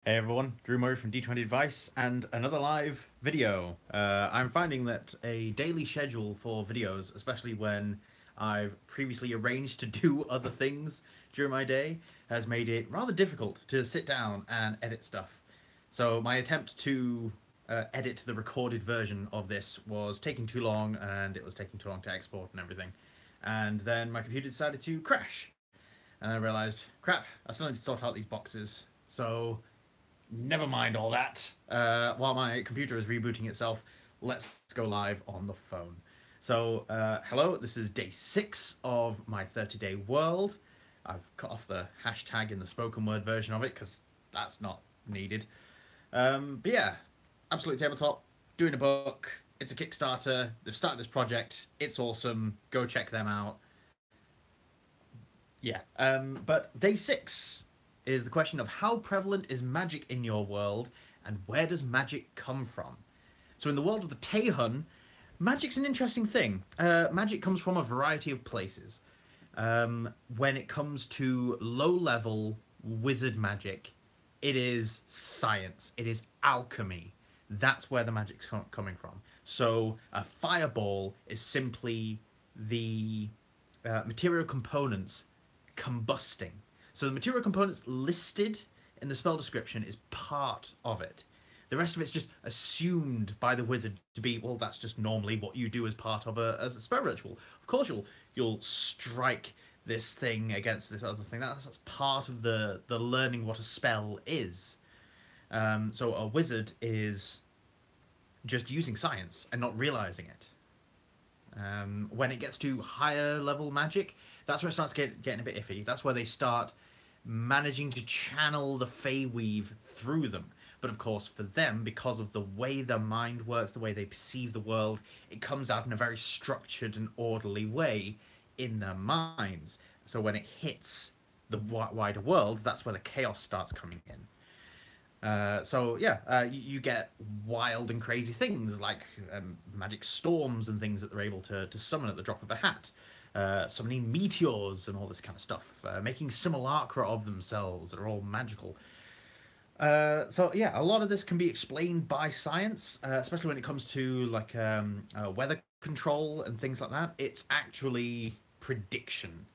Hey everyone, Drew Murray from D20 Advice and another live video. I'm finding that a daily schedule for videos, especially when I've previously arranged to do other things during my day, has made it rather difficult to sit down and edit stuff. So my attempt to edit the recorded version of this was taking too long, and it was taking too long to export and everything. And then my computer decided to crash, and I realized, crap, I still need to sort out these boxes. So never mind all that. While my computer is rebooting itself, let's go live on the phone. So, hello, this is day 6 of my 30-day world. I've cut off the hashtag in the spoken word version of it because that's not needed. But yeah, Absolute Tabletop, doing a book. It's a Kickstarter. They've started this project. It's awesome. Go check them out. Yeah. But day 6 is the question of how prevalent is magic in your world and where does magic come from? So, in the world of the Taihun, magic's an interesting thing. Magic comes from a variety of places. When it comes to low level wizard magic, it is science, it is alchemy. That's where the magic's coming from. So, a fireball is simply the material components combusting. So the material components listed in the spell description is part of it. The rest of it's just assumed by the wizard to be, well, that's just normally what you do as part of a spell ritual. Of course, you'll strike this thing against this other thing. That's part of the learning what a spell is. So a wizard is just using science and not realizing it. When it gets to higher level magic, that's where it starts getting a bit iffy. That's where they start managing to channel the Feyweave through them. But of course, for them, because of the way their mind works, the way they perceive the world, it comes out in a very structured and orderly way in their minds. So when it hits the wider world, that's where the chaos starts coming in. You get wild and crazy things like magic storms and things that they're able to summon at the drop of a hat. Summoning meteors and all this kind of stuff, making simulacra of themselves that are all magical. A lot of this can be explained by science, especially when it comes to weather control and things like that. It's actually prediction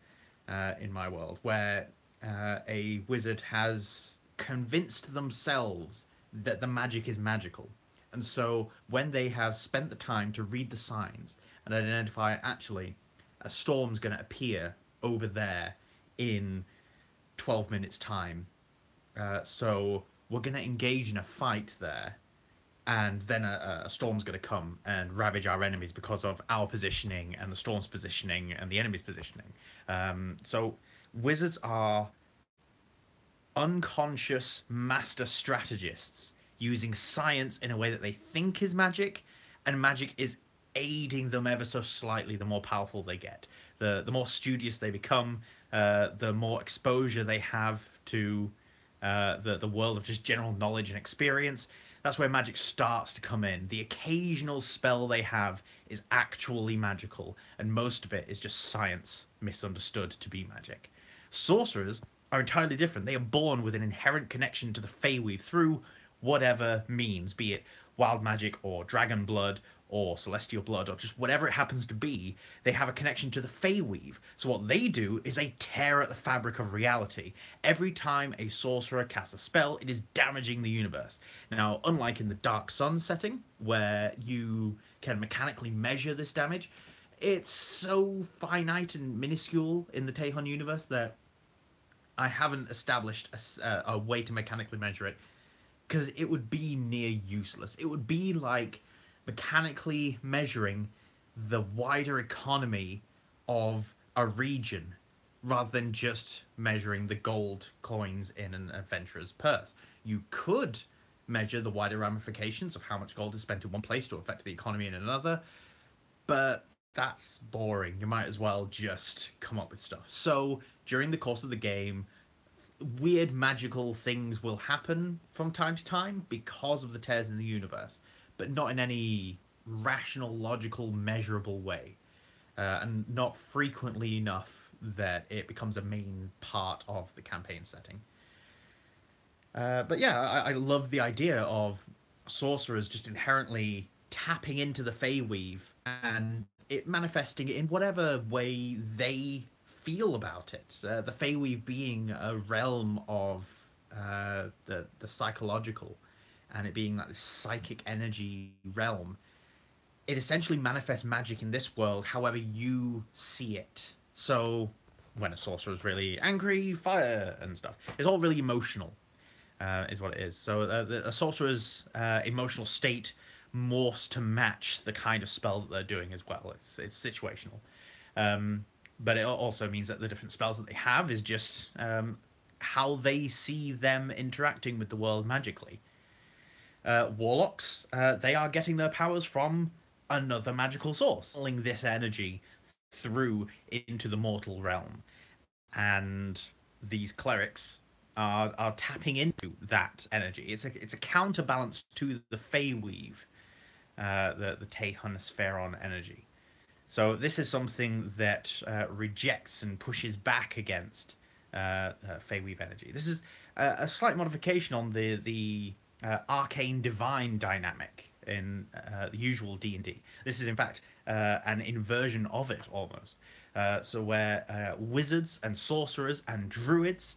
in my world, where a wizard has convinced themselves that the magic is magical. And so when they have spent the time to read the signs and identify actually a storm's going to appear over there in 12 minutes' time, so we're going to engage in a fight there, and then a storm's going to come and ravage our enemies because of our positioning and the storm's positioning and the enemy's positioning. So wizards are unconscious master strategists using science in a way that they think is magic, and magic is aiding them ever so slightly the more powerful they get. The more studious they become, the more exposure they have to the world of just general knowledge and experience. That's where magic starts to come in. The occasional spell they have is actually magical, and most of it is just science misunderstood to be magic. Sorcerers are entirely different. They are born with an inherent connection to the Feyweave through whatever means, be it wild magic or dragon blood or celestial blood or just whatever it happens to be. They have a connection to the Feyweave. So what they do is they tear at the fabric of reality. Every time a sorcerer casts a spell, it is damaging the universe. Now, unlike in the Dark Sun setting, where you can mechanically measure this damage, it's so finite and minuscule in the Taihun universe that I haven't established a way to mechanically measure it because it would be near useless. It would be like mechanically measuring the wider economy of a region rather than just measuring the gold coins in an adventurer's purse. You could measure the wider ramifications of how much gold is spent in one place to affect the economy in another, but that's boring. You might as well just come up with stuff. So during the course of the game, weird magical things will happen from time to time because of the tears in the universe, but not in any rational, logical, measurable way, and not frequently enough that it becomes a main part of the campaign setting. But yeah, I love the idea of sorcerers just inherently tapping into the Feyweave and it manifesting it in whatever way they feel about it. The Feyweave being a realm of the psychological, and it being like this psychic energy realm. It essentially manifests magic in this world however you see it. So when a sorcerer is really angry, fire and stuff. It's all really emotional, is what it is. So a sorcerer's emotional state morphs to match the kind of spell that they're doing as well. It's situational, but it also means that the different spells that they have is just how they see them interacting with the world magically. Warlocks, they are getting their powers from another magical source, pulling this energy through into the mortal realm. And these clerics are tapping into that energy. It's a counterbalance to the Feyweave, the Taihun Spheron energy. So this is something that rejects and pushes back against Feyweave energy. This is a slight modification on the arcane divine dynamic in the usual D&D. This is in fact an inversion of it almost. So where wizards and sorcerers and druids,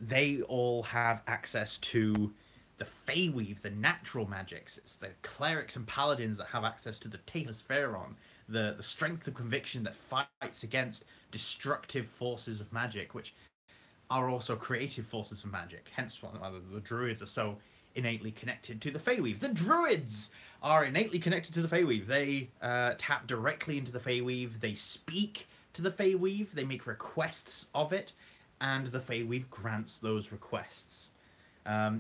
they all have access to the Feyweave, the natural magics. It's the clerics and paladins that have access to the Taihun, the strength of conviction that fights against destructive forces of magic, which are also creative forces of magic. Hence why the druids are so innately connected to the Feyweave. The druids are innately connected to the Feyweave. They tap directly into the Feyweave. They speak to the Feyweave. They make requests of it, and the Feyweave grants those requests.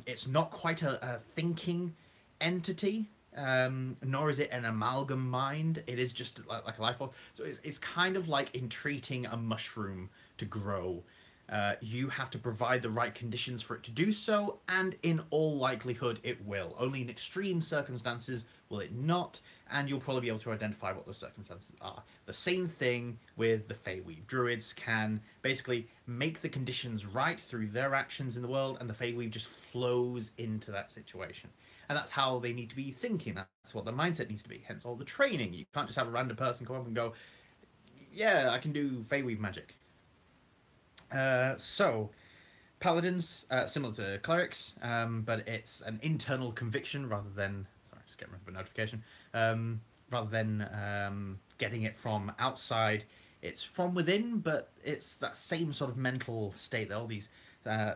It's not quite a thinking entity, nor is it an amalgam mind. It is just like a life force. So it's kind of like entreating a mushroom to grow. You have to provide the right conditions for it to do so, and in all likelihood it will. Only in extreme circumstances will it not, and you'll probably be able to identify what those circumstances are. The same thing with the Feyweave. Druids can basically make the conditions right through their actions in the world, and the Feyweave just flows into that situation. And that's how they need to be thinking. That's what their mindset needs to be. Hence all the training. You can't just have a random person come up and go, yeah, I can do Feyweave magic. So, paladins, similar to clerics, but it's an internal conviction rather than. Sorry, just getting rid of a notification. Rather than getting it from outside, it's from within, but it's that same sort of mental state that all these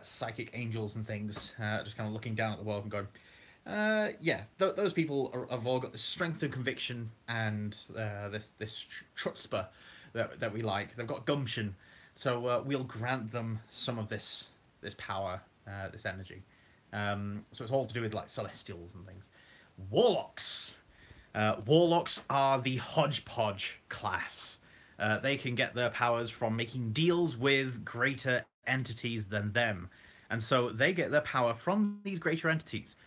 psychic angels and things just kind of looking down at the world and going, yeah, those people have all got this strength of conviction and this chutzpah that we like. They've got gumption. So we'll grant them some of this power, this energy. So it's all to do with like celestials and things. Warlocks. Warlocks are the hodgepodge class. They can get their powers from making deals with greater entities than them. And so they get their power from these greater entities.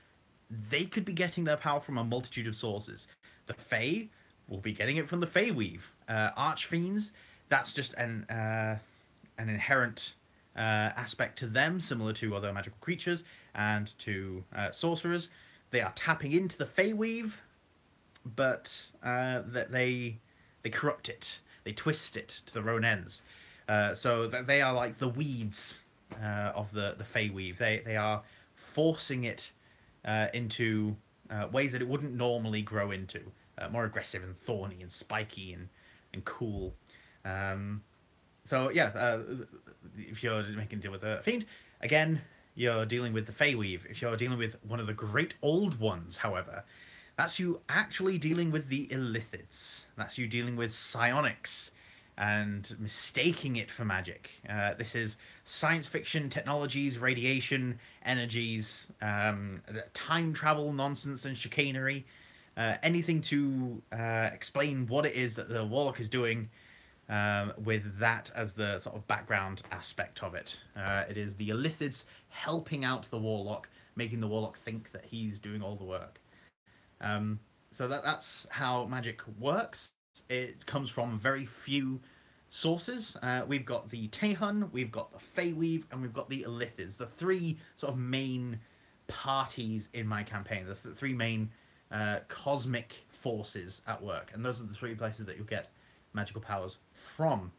They could be getting their power from a multitude of sources. The Fey will be getting it from the Feyweave. Archfiends, that's just an inherent aspect to them, similar to other magical creatures and to sorcerers. They are tapping into the Feyweave, but that they corrupt it, they twist it to their own ends. So that they are like the weeds of the Feyweave. They are forcing it into ways that it wouldn't normally grow into, more aggressive and thorny and spiky and cool. So yeah, if you're making a deal with a fiend, again, you're dealing with the Feyweave. If you're dealing with one of the great old ones, however, that's you actually dealing with the Illithids. That's you dealing with psionics and mistaking it for magic. This is science fiction technologies, radiation, energies, time travel nonsense and chicanery. Anything to explain what it is that the Warlock is doing with that as the sort of background aspect of it. It is the Illithids helping out the Warlock, making the Warlock think that he's doing all the work. So that's how magic works. It comes from very few sources. We've got the Taihun, we've got the Feyweave, and we've got the Illithids. The three sort of main parties in my campaign. The three main cosmic forces at work, and those are the three places that you'll get magical powers from.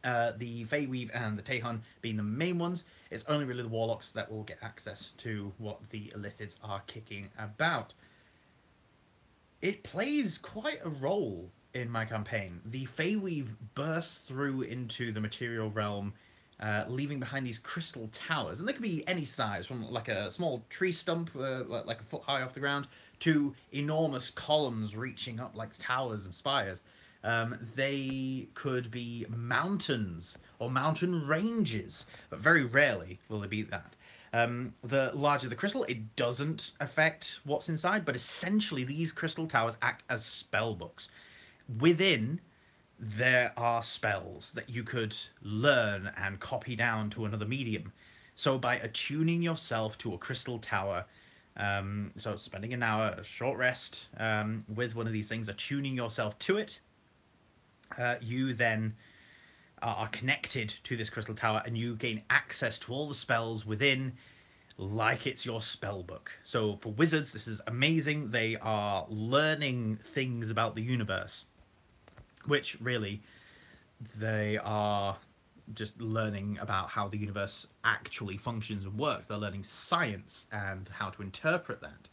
The Feyweave and the Taihun being the main ones. It's only really the Warlocks that will get access to what the Illithids are kicking about. It plays quite a role in my campaign. The Feyweave bursts through into the material realm, leaving behind these crystal towers, and they can be any size, from like a small tree stump, like a foot high off the ground, to enormous columns reaching up like towers and spires. They could be mountains or mountain ranges, but very rarely will they be that. The larger the crystal, it doesn't affect what's inside, but essentially these crystal towers act as spell books. Within, there are spells that you could learn and copy down to another medium. So by attuning yourself to a crystal tower, so spending an hour, a short rest with one of these things, attuning yourself to it, you then are connected to this crystal tower, and you gain access to all the spells within, like it's your spell book. So for wizards, this is amazing. They are learning things about the universe, which really they are just learning about how the universe actually functions and works. They're learning science and how to interpret that.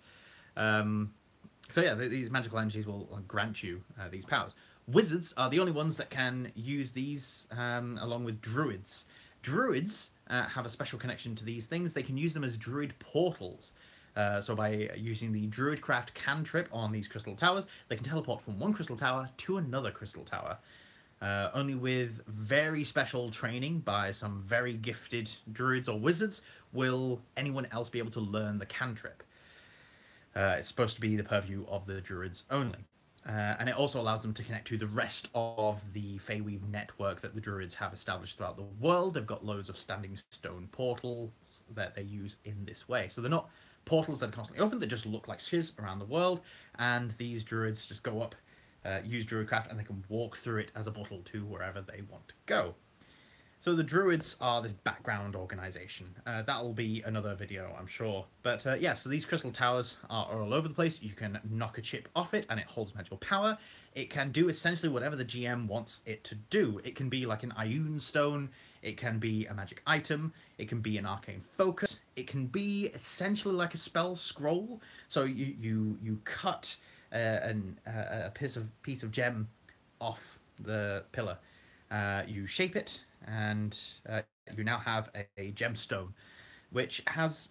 So yeah, these magical energies will grant you these powers. Wizards are the only ones that can use these, along with druids. Druids have a special connection to these things. They can use them as druid portals. So by using the druidcraft cantrip on these crystal towers, they can teleport from one crystal tower to another crystal tower. Only with very special training by some very gifted druids or wizards will anyone else be able to learn the cantrip. It's supposed to be the purview of the druids only. And it also allows them to connect to the rest of the Feyweave network that the druids have established throughout the world. They've got loads of standing stone portals that they use in this way. So they're not portals that are constantly open, they just look like shiz around the world, and these druids just go up, use druidcraft, and they can walk through it as a portal to wherever they want to go. So the druids are the background organization. That'll be another video, I'm sure. But yeah, so these crystal towers are all over the place. You can knock a chip off it and it holds magical power. It can do essentially whatever the GM wants it to do. It can be like an Ioun stone. It can be a magic item. It can be an arcane focus. It can be essentially like a spell scroll. So you cut a piece of gem off the pillar. You shape it, and you now have a gemstone, which has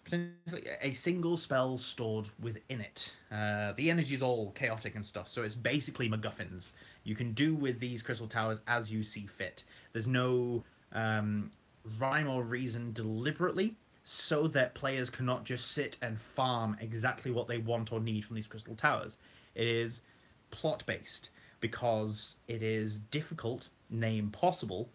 a single spell stored within it. The energy is all chaotic and stuff, so it's basically MacGuffins. You can do with these crystal towers as you see fit. There's no rhyme or reason deliberately, so that players cannot just sit and farm exactly what they want or need from these crystal towers. It is plot-based, because it is difficult, nay impossible,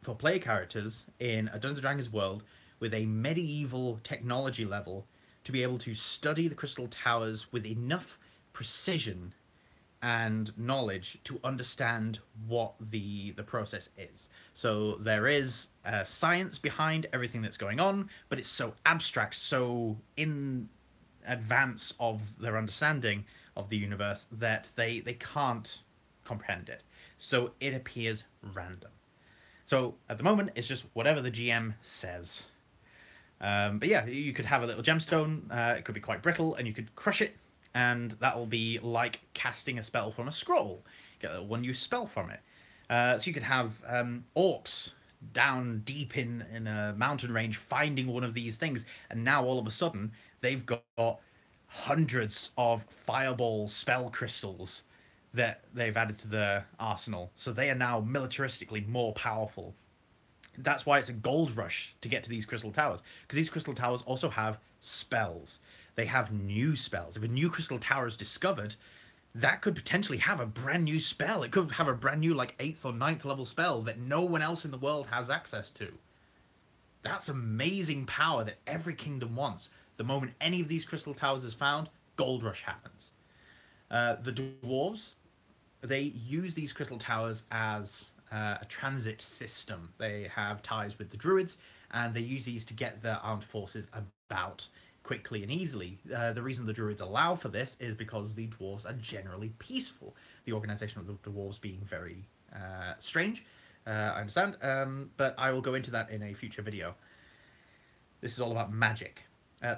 for player characters in a Dungeons & Dragons world with a medieval technology level to be able to study the crystal towers with enough precision and knowledge to understand what the process is. So there is science behind everything that's going on, but it's so abstract, so in advance of their understanding of the universe that they can't comprehend it. So it appears random. So at the moment, it's just whatever the GM says. But yeah, you could have a little gemstone. It could be quite brittle, and you could crush it, and that will be like casting a spell from a scroll. Get a one-use spell from it. So you could have orcs down deep in a mountain range finding one of these things, and now all of a sudden they've got hundreds of fireball spell crystals that they've added to their arsenal. So they are now militaristically more powerful. That's why it's a gold rush to get to these crystal towers, because these crystal towers also have spells. They have new spells. If a new crystal tower is discovered, that could potentially have a brand new spell. It could have a brand new like 8th or 9th level spell that no one else in the world has access to. That's amazing power that every kingdom wants. The moment any of these crystal towers is found, gold rush happens. The dwarves, they use these crystal towers as a transit system. They have ties with the druids, and they use these to get their armed forces about quickly and easily. The reason the druids allow for this is because the dwarves are generally peaceful. The organization of the dwarves being very strange, I understand, but I will go into that in a future video. This is all about magic.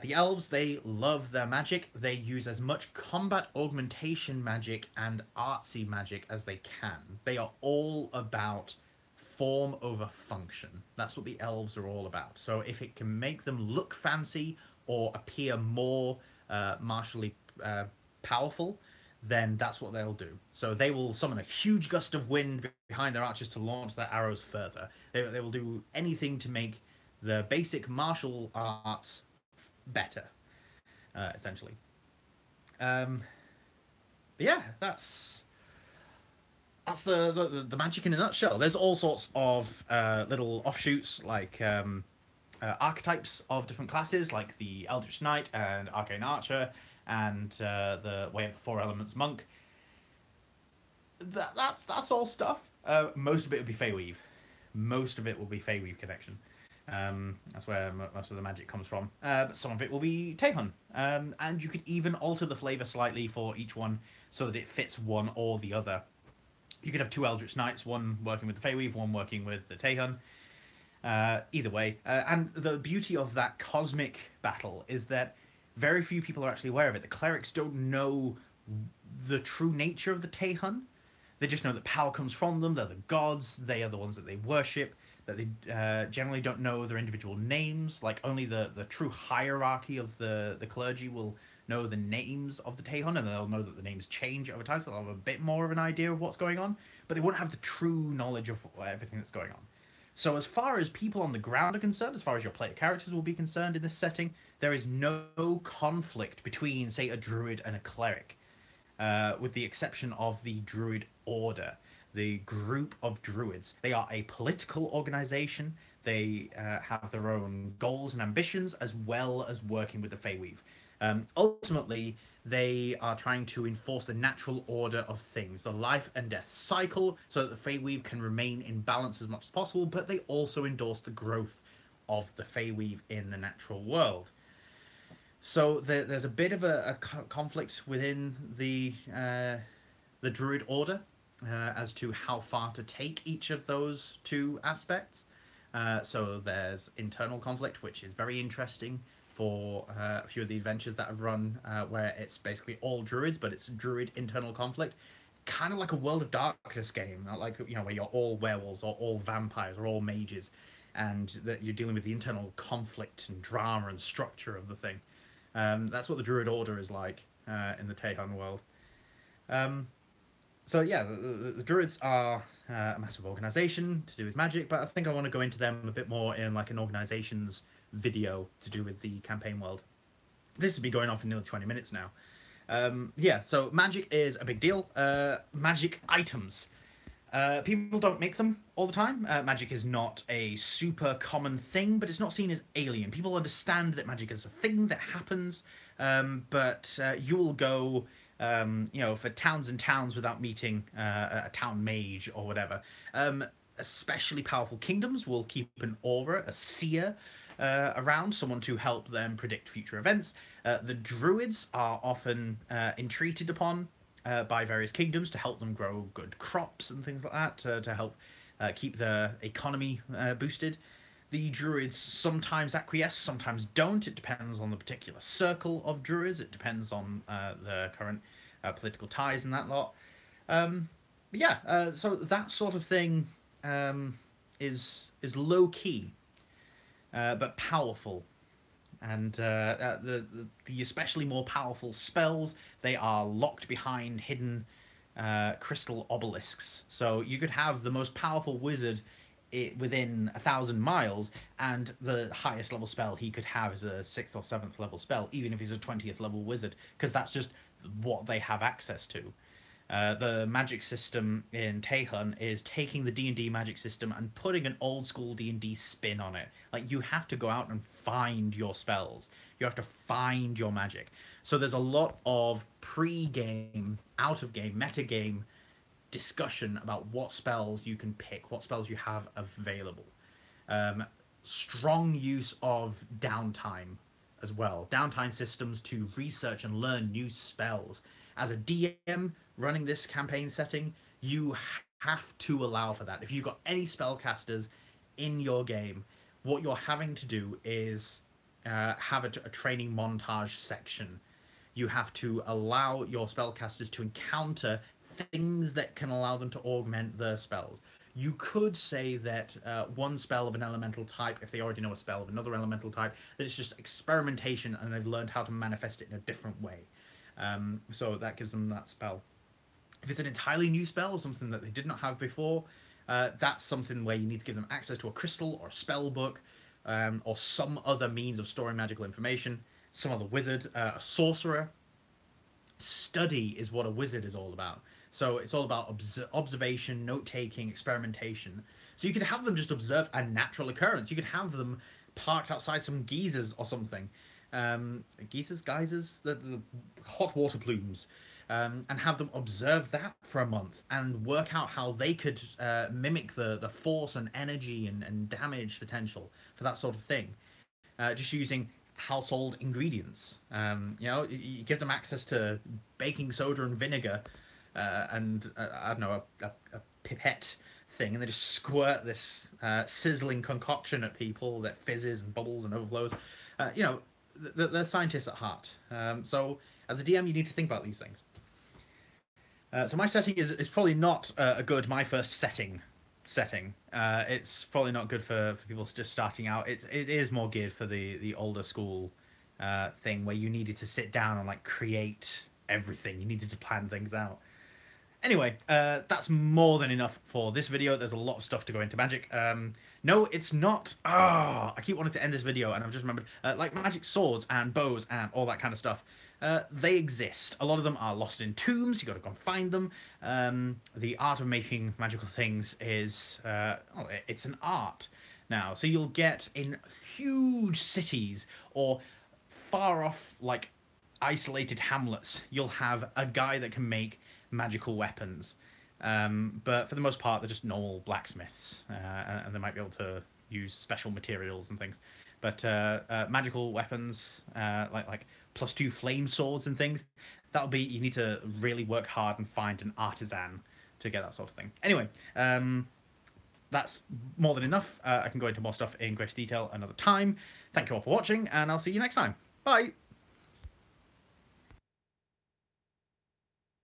The elves, they love their magic. They use as much combat augmentation magic and artsy magic as they can. They are all about form over function. That's what the elves are all about. So if it can make them look fancy or appear more martially powerful, then that's what they'll do. So they will summon a huge gust of wind behind their archers to launch their arrows further. They will do anything to make the basic martial arts better, essentially. But yeah, that's the magic in a nutshell. There's all sorts of little offshoots, like archetypes of different classes, like the Eldritch Knight and Arcane Archer, and the Way of the Four Elements Monk. That's all stuff. Most of it would be Feyweave. Most of it will be Feyweave connection. That's where most of the magic comes from. But some of it will be Taihun. And you could even alter the flavor slightly for each one so that it fits one or the other. You could have two Eldritch Knights, one working with the Feyweave, one working with the Taihun. Either way. And the beauty of that cosmic battle is that very few people are actually aware of it. The clerics don't know the true nature of the Taihun. They just know that power comes from them. They're the gods. They are the ones that they worship. That they generally don't know their individual names. Like only the true hierarchy of the clergy will know the names of the Taihun, and they'll know that the names change over time, so they'll have a bit more of an idea of what's going on. But they won't have the true knowledge of everything that's going on. So as far as people on the ground are concerned, as far as your player characters will be concerned in this setting, there is no conflict between, say, a druid and a cleric, with the exception of the druid order, the group of druids. They are a political organization. They have their own goals and ambitions, as well as working with the Feyweave. Ultimately, they are trying to enforce the natural order of things, the life and death cycle, so that the Feyweave can remain in balance as much as possible, but they also endorse the growth of the Feyweave in the natural world. So there's a bit of a conflict within the Druid Order as to how far to take each of those two aspects. So there's internal conflict, which is very interesting for a few of the adventures that I've run, where it's basically all druids, but it's druid internal conflict, kind of like a World of Darkness game, like where you're all werewolves or all vampires or all mages, and that you're dealing with the internal conflict and drama and structure of the thing. That's what the Druid Order is like in the Taihun world. So yeah, the Druids are a massive organization to do with magic, but I think I want to go into them a bit more in like an organization's video to do with the campaign world. This will be going on for nearly 20 minutes now. Yeah, so magic is a big deal. Magic items. People don't make them all the time. Magic is not a super common thing, but it's not seen as alien. People understand that magic is a thing that happens, but you will go, for towns and towns without meeting a town mage or whatever. Especially powerful kingdoms will keep an aura, a seer, around, someone to help them predict future events. The druids are often entreated upon by various kingdoms to help them grow good crops and things like that, to help keep the economy boosted. The druids sometimes acquiesce, sometimes don't. It depends on the particular circle of druids. It depends on the current political ties and that lot. So that sort of thing is low key, but powerful. And the especially more powerful spells, they are locked behind hidden crystal obelisks. So you could have the most powerful wizard within 1,000 miles, and the highest level spell he could have is a 6th or 7th level spell, even if he's a 20th level wizard, because that's just what they have access to. The magic system in Taihun is taking the D&D magic system and putting an old school D&D spin on it. Like, you have to go out and find your spells. You have to find your magic. So there's a lot of pre-game, out-of-game, meta-game discussion about what spells you can pick, what spells you have available. Strong use of downtime as well. Downtime systems to research and learn new spells. As a DM running this campaign setting, you have to allow for that. If you've got any spellcasters in your game, what you're having to do is have a training montage section. You have to allow your spellcasters to encounter things that can allow them to augment their spells. You could say that one spell of an elemental type, if they already know a spell of another elemental type, that it's just experimentation and they've learned how to manifest it in a different way. So that gives them that spell. If it's an entirely new spell, something that they did not have before, that's something where you need to give them access to a crystal or a spell book, or some other means of storing magical information. Some other wizard, a sorcerer. Study is what a wizard is all about. So it's all about observation, note-taking, experimentation. So you could have them just observe a natural occurrence. You could have them parked outside some geysers or something. Geysers? The hot water plumes. And have them observe that for a month and work out how they could mimic the force and energy and damage potential for that sort of thing. Just using household ingredients. You give them access to baking soda and vinegar, and I don't know, a pipette thing, and they just squirt this sizzling concoction at people that fizzes and bubbles and overflows. They're scientists at heart. So as a DM, you need to think about these things. So my setting is probably not a good my first setting. It's probably not good for people just starting out. It is more geared for the older school thing where you needed to sit down and like create everything. You needed to plan things out. Anyway, that's more than enough for this video. There's a lot of stuff to go into magic. No, it's not. I keep wanting to end this video, and I've just remembered. Like magic swords and bows and all that kind of stuff. They exist. A lot of them are lost in tombs. You got to go and find them. The art of making magical things is it's an art now. So you'll get in huge cities or far off, like isolated hamlets. You'll have a guy that can make magical weapons, but for the most part they're just normal blacksmiths, and they might be able to use special materials and things. But magical weapons, like +2 flame swords and things, that'll be, you need to really work hard and find an artisan to get that sort of thing. Anyway, that's more than enough. I can go into more stuff in greater detail another time. Thank you all for watching, and I'll see you next time. Bye.